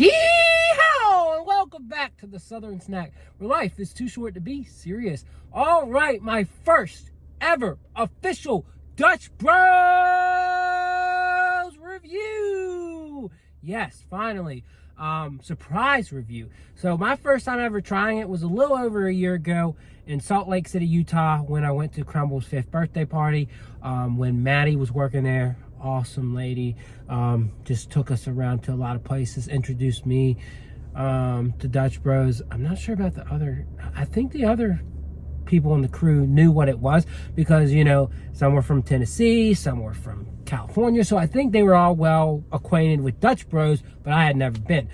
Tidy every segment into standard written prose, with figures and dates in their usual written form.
Yeehaw! And welcome back to the Southern Snack, where life is too short to be serious. All right, my first ever official Dutch Bros review. Yes, finally. Surprise review. So my first time ever trying it was a little over a year ago in Salt Lake City, Utah, when I went to Crumble's 5th birthday party, when Maddie was working there. Awesome lady. Just took us around to a lot of places, introduced me to Dutch Bros. I'm not sure about the other, I think the other people in the crew knew what it was because, you know, some were from Tennessee, some were from California, so I think they were all well acquainted with Dutch Bros, but I had never been.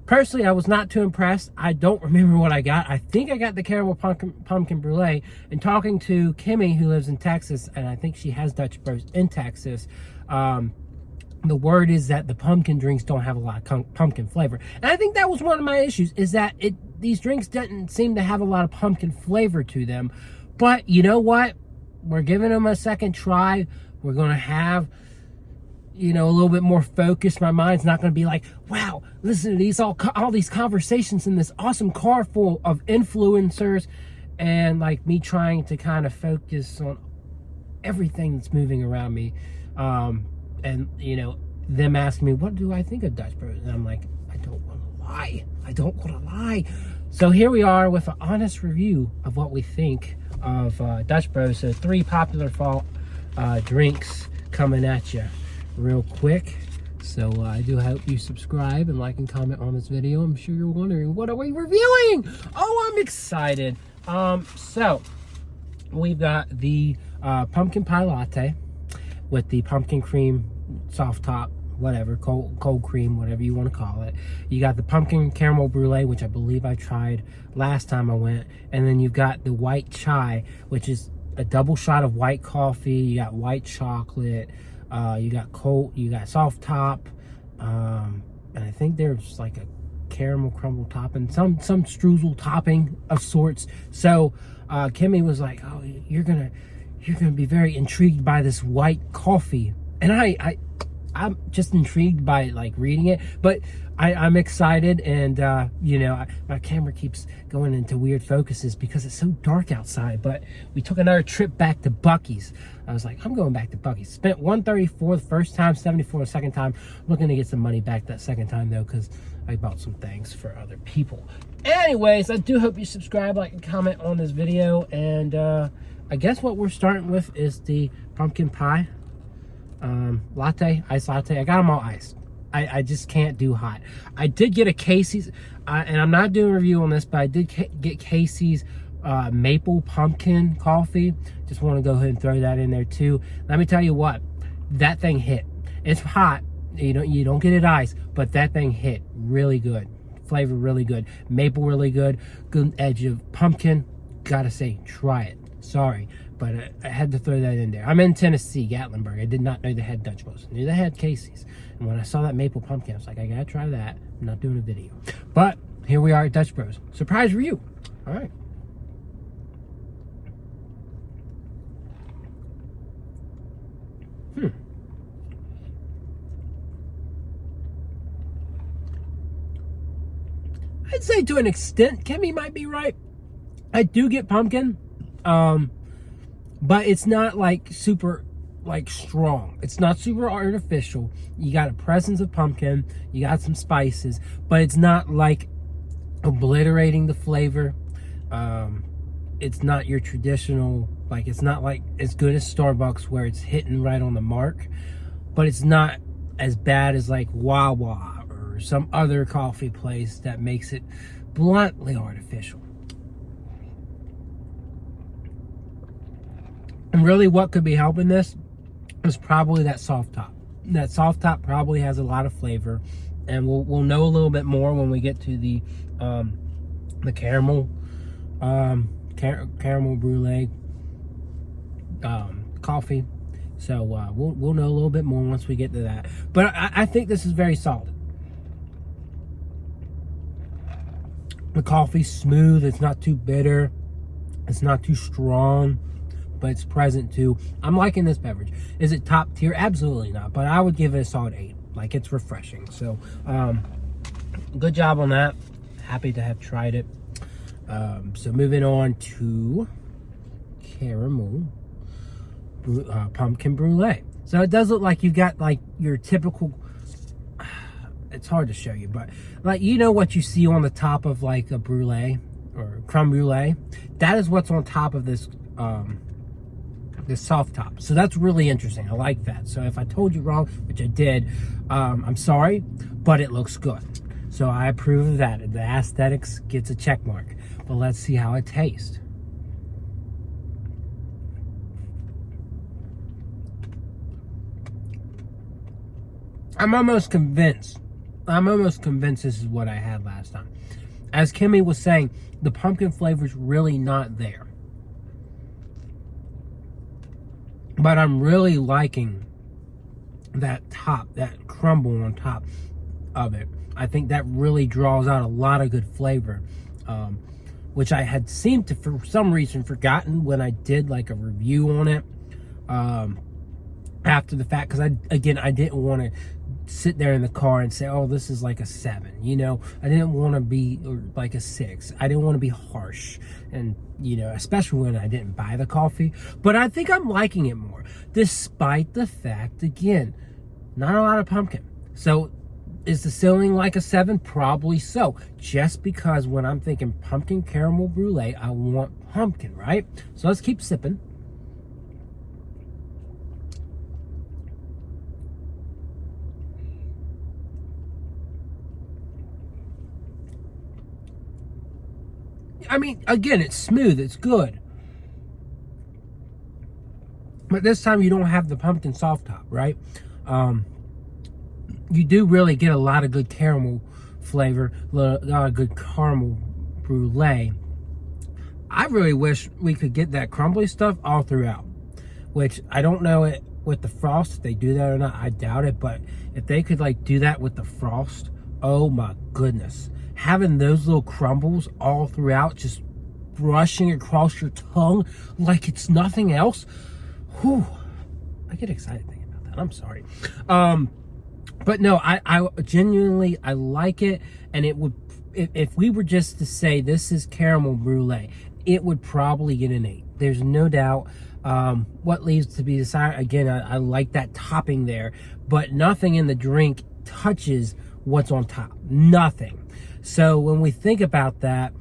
Personally, I was not too impressed. I don't remember what I got. I think I got the Caramel Pumpkin Brûlée. And talking to Kimmy, who lives in Texas, and I think she has Dutch Bros in Texas, the word is that the pumpkin drinks don't have a lot of pumpkin flavor. And I think that was one of my issues, is that these drinks didn't seem to have a lot of pumpkin flavor to them. But you know what? We're giving them a second try. We're going to have, you know, a little bit more focus. My mind's not going to be like, wow, listen to these all these conversations in this awesome car full of influencers, and like me trying to kind of focus on everything that's moving around me. And you know, them asking me, what do I think of Dutch Bros? And I'm like, I don't want to lie. I don't want to lie. So here we are with an honest review of what we think of Dutch Bros. So 3 popular fall drinks coming at you real quick. So I do hope you subscribe and like and comment on this video. I'm sure you're wondering, what are we reviewing? Oh, I'm excited. So we've got the pumpkin pie latte with the pumpkin cream soft top, whatever, cold cream, whatever you want to call it. You got the pumpkin caramel brulee, which I believe I tried last time I went, and then you've got the white chai, which is a double shot of white coffee. You got white chocolate, you got soft top, and I think there's like a caramel crumble topping, some streusel topping of sorts. So Kimmy was like, oh, you're gonna be very intrigued by this white coffee, and I'm just intrigued by like reading it, but I'm excited. And you know, my camera keeps going into weird focuses because it's so dark outside. But we took another trip back to Buc-ee's. I was like, I'm going back to Buc-ee's. Spent $134 the first time, $74 the second time. Looking to get some money back that second time though, because I bought some things for other people. Anyways, I do hope you subscribe, like, and comment on this video. And I guess what we're starting with is the pumpkin pie latte, iced latte. I got them all iced. I just can't do hot. I did get a Casey's, and I'm not doing a review on this, but I did get Casey's maple pumpkin coffee. Just want to go ahead and throw that in there too. Let me tell you what, that thing hit. It's hot. You don't get it iced, but that thing hit really good. Flavor really good. Maple really good. Good edge of pumpkin. Gotta say, try it. Sorry, but I had to throw that in there. I'm in Tennessee, Gatlinburg. I did not know they had Dutch Bros. I knew they had Casey's. And when I saw that maple pumpkin, I was like, I gotta try that. I'm not doing a video. But here we are at Dutch Bros. Surprise review. All right. I'd say to an extent, Kimmy might be right. I do get pumpkin. But it's not like super like strong. It's not super artificial. You got a presence of pumpkin, you got some spices, but it's not like obliterating the flavor. It's not your traditional, like, it's not like as good as Starbucks where it's hitting right on the mark, but it's not as bad as like Wawa or some other coffee place that makes it bluntly artificial. And really what could be helping this is probably that soft top. That soft top probably has a lot of flavor, and we'll know a little bit more when we get to the caramel caramel brulee coffee. So we'll know a little bit more once we get to that. But I think this is very solid. The coffee's smooth. It's not too bitter. It's not too strong, but it's present too. I'm liking this beverage. Is it top tier? Absolutely not. But I would give it a solid 8. Like, it's refreshing. So good job on that. Happy to have tried it. So moving on to Caramel Pumpkin Brûlée. So it does look like you've got like your typical, it's hard to show you, but like, you know what you see on the top of like a brulee or creme brulee? That is what's on top of this this soft top. So that's really interesting. I like that. So if I told you wrong, which I did, I'm sorry, but it looks good. So I approve of that. The aesthetics gets a check mark. But let's see how it tastes. I'm almost convinced this is what I had last time. As Kimmy was saying, the pumpkin flavor's really not there. But I'm really liking that top, that crumble on top of it. I think that really draws out a lot of good flavor, which I had seemed to, for some reason, forgotten when I did like a review on it after the fact, because I didn't want to sit there in the car and say, oh, this is like a 7, you know. I didn't want to be like a 6. I didn't want to be harsh, and you know, especially when I didn't buy the coffee. But I think I'm liking it more, despite the fact, again, not a lot of pumpkin. So is the ceiling like a 7? Probably so, just because when I'm thinking pumpkin caramel brulee, I want pumpkin, right? So let's keep sipping. I mean, again, it's smooth, it's good. But this time you don't have the pumpkin soft top, right? You do really get a lot of good caramel flavor, a lot of good caramel brulee. I really wish we could get that crumbly stuff all throughout, which I don't know it with the frost, if they do that or not. I doubt it, but if they could like do that with the frost, oh my goodness. Having those little crumbles all throughout, just brushing across your tongue like it's nothing else. Whew. I get excited thinking about that. I'm sorry. But no, I genuinely, I like it. And it would, if we were just to say this is caramel brulee, it would probably get an 8. There's no doubt. What leaves to be desired. Again, I like that topping there, but nothing in the drink touches what's on top. Nothing. So when we think about that,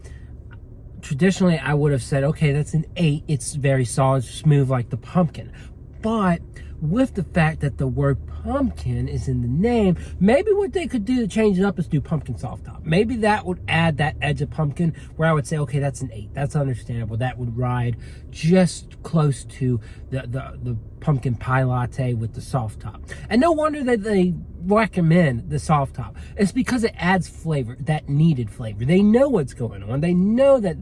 traditionally I would have said, okay, that's an 8. It's very solid, smooth like the pumpkin. But with the fact that the word pumpkin is in the name, maybe what they could do to change it up is do pumpkin soft top. Maybe that would add that edge of pumpkin where I would say, okay, that's an 8. That's understandable. That would ride just close to the pumpkin pie latte with the soft top. And no wonder that they recommend the soft top. It's because it adds flavor, that needed flavor. They know what's going on. They know that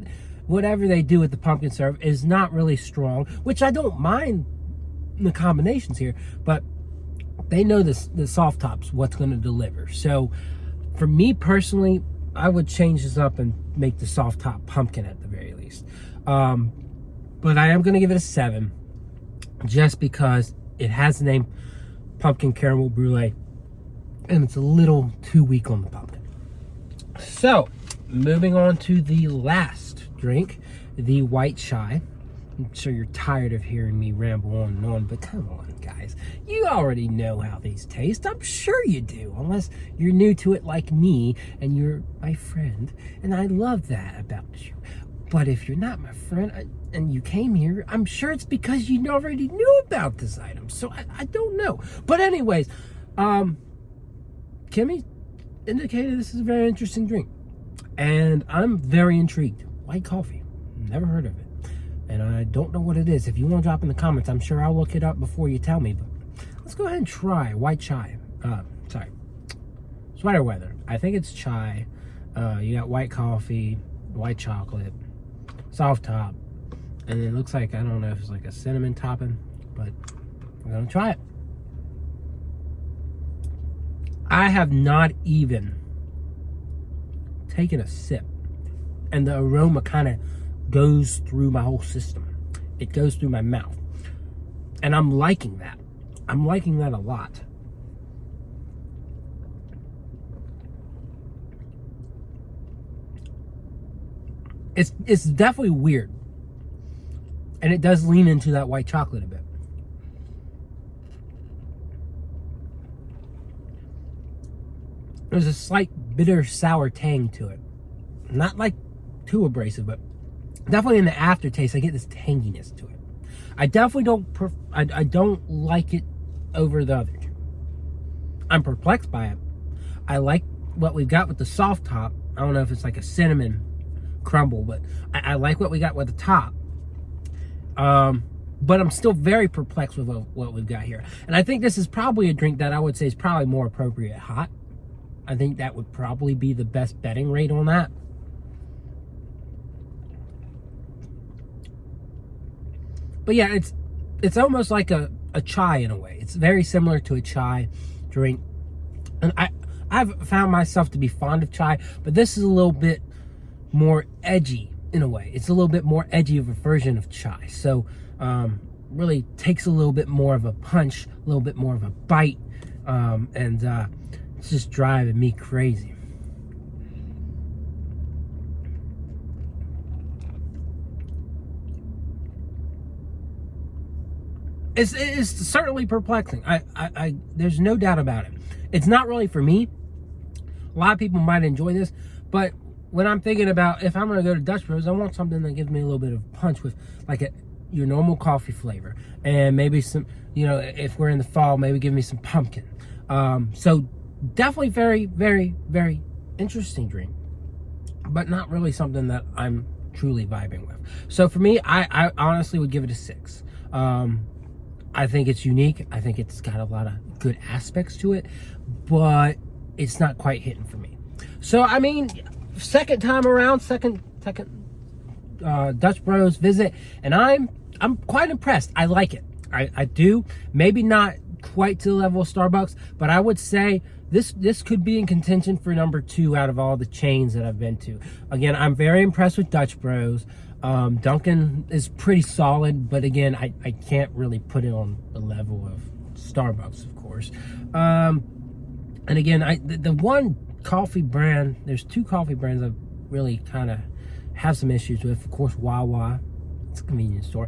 whatever they do with the pumpkin syrup is not really strong, which I don't mind the combinations here, but they know the soft top's what's going to deliver. So for me personally, I would change this up and make the soft top pumpkin at the very least. But I am going to give it a 7 just because it has the name pumpkin caramel brulee and it's a little too weak on the pumpkin. So moving on to the last drink, the white chai. I'm sure you're tired of hearing me ramble on and on, but come on, guys. You already know how these taste. I'm sure you do, unless you're new to it like me and you're my friend. And I love that about you. But if you're not my friend and you came here, I'm sure it's because you already knew about this item. So I don't know. But anyways, Kimmy indicated this is a very interesting drink. And I'm very intrigued. White coffee. Never heard of it. And I don't know what it is. If you want to drop in the comments, I'm sure I'll look it up before you tell me. But let's go ahead and try white chai. Sorry. Sweater weather. I think it's chai. You got white coffee, white chocolate, soft top. And it looks like, I don't know if it's like a cinnamon topping, but we're going to try it. I have not even taken a sip. And the aroma kind of goes through my whole system. It goes through my mouth. And I'm liking that. I'm liking that a lot. It's definitely weird. And it does lean into that white chocolate a bit. There's a slight bitter sour tang to it. Not like too abrasive, but definitely in the aftertaste I get this tanginess to it. I definitely don't I don't like it over the other two. I'm perplexed by it. I like what we've got with the soft top. I don't know if it's like a cinnamon crumble, but I like what we got with the top. But I'm still very perplexed with what we've got here. And I think this is probably a drink that I would say is probably more appropriate hot. I think that would probably be the best betting rate on that. But yeah, it's almost like a chai in a way. It's very similar to a chai drink. And I've found myself to be fond of chai, but this is a little bit more edgy in a way. It's a little bit more edgy of a version of chai. So really takes a little bit more of a punch, a little bit more of a bite, and it's just driving me crazy. It's certainly perplexing. There's no doubt about it. It's not really for me. A lot of people might enjoy this, but when I'm thinking about if I'm going to go to Dutch Bros, I want something that gives me a little bit of punch with like your normal coffee flavor, and maybe some, if we're in the fall, maybe give me some pumpkin. So definitely very, very, very interesting drink, but not really something that I'm truly vibing with. So for me, I honestly would give it a 6. I think it's unique. I think it's got a lot of good aspects to it, but it's not quite hitting for me. So, I mean, second time around, second Dutch Bros visit, and I'm quite impressed. I like it. I do. Maybe not quite to the level of Starbucks, but I would say this could be in contention for number 2 out of all the chains that I've been to. Again, I'm very impressed with Dutch Bros. Dunkin' is pretty solid, but again, I can't really put it on the level of Starbucks, of course. And again, the one coffee brand, there's 2 coffee brands I really kind of have some issues with. Of course, Wawa, it's a convenience store.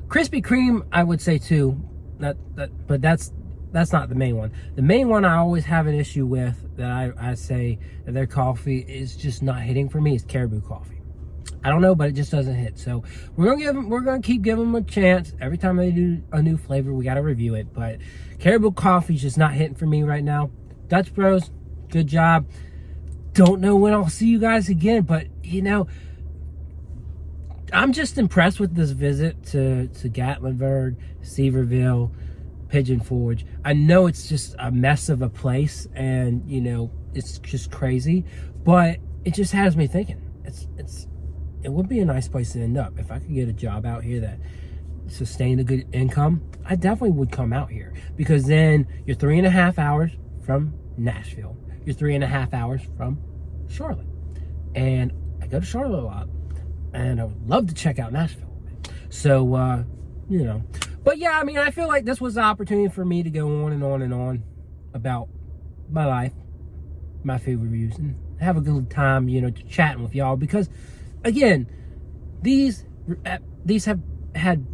Krispy Kreme, I would say too, but that's not the main one. The main one I always have an issue with that I say that their coffee is just not hitting for me is Caribou Coffee. I don't know, but it just doesn't hit. So we're gonna keep giving them a chance. Every time they do a new flavor, we gotta review it. But Caribou Coffee's just not hitting for me right now. Dutch Bros, good job. Don't know when I'll see you guys again, but I'm just impressed with this visit to Gatlinburg, Seaverville, Pigeon Forge. I know it's just a mess of a place, and it's just crazy, but it just has me thinking. It would be a nice place to end up. If I could get a job out here that sustained a good income, I definitely would come out here, because then you're 3.5 hours from Nashville. You're 3.5 hours from Charlotte. And I go to Charlotte a lot, and I would love to check out Nashville. So, But yeah, I mean, I feel like this was the opportunity for me to go on and on and on about my life, my food reviews, and have a good time, chatting with y'all, because again, these have had,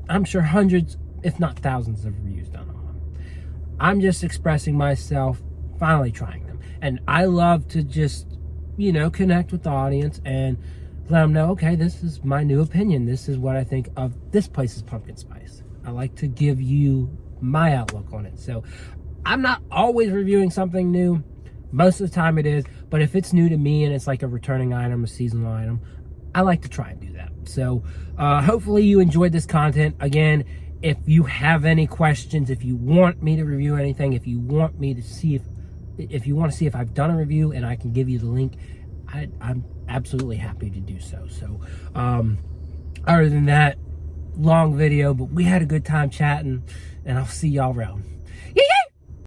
I'm sure, hundreds, if not thousands of reviews done on them. I'm just expressing myself, finally trying them. And I love to just, connect with the audience and let them know, okay, this is my new opinion. This is what I think of this place's pumpkin spice. I like to give you my outlook on it. So I'm not always reviewing something new. Most of the time it is, but if it's new to me and it's like a returning item, a seasonal item, I like to try and do that. So hopefully you enjoyed this content. Again, if you have any questions, if you want me to review anything, if you want me to see if you want to see if I've done a review and I can give you the link, I'm absolutely happy to do so. So other than that, long video, but we had a good time chatting, and I'll see y'all around. Yeah.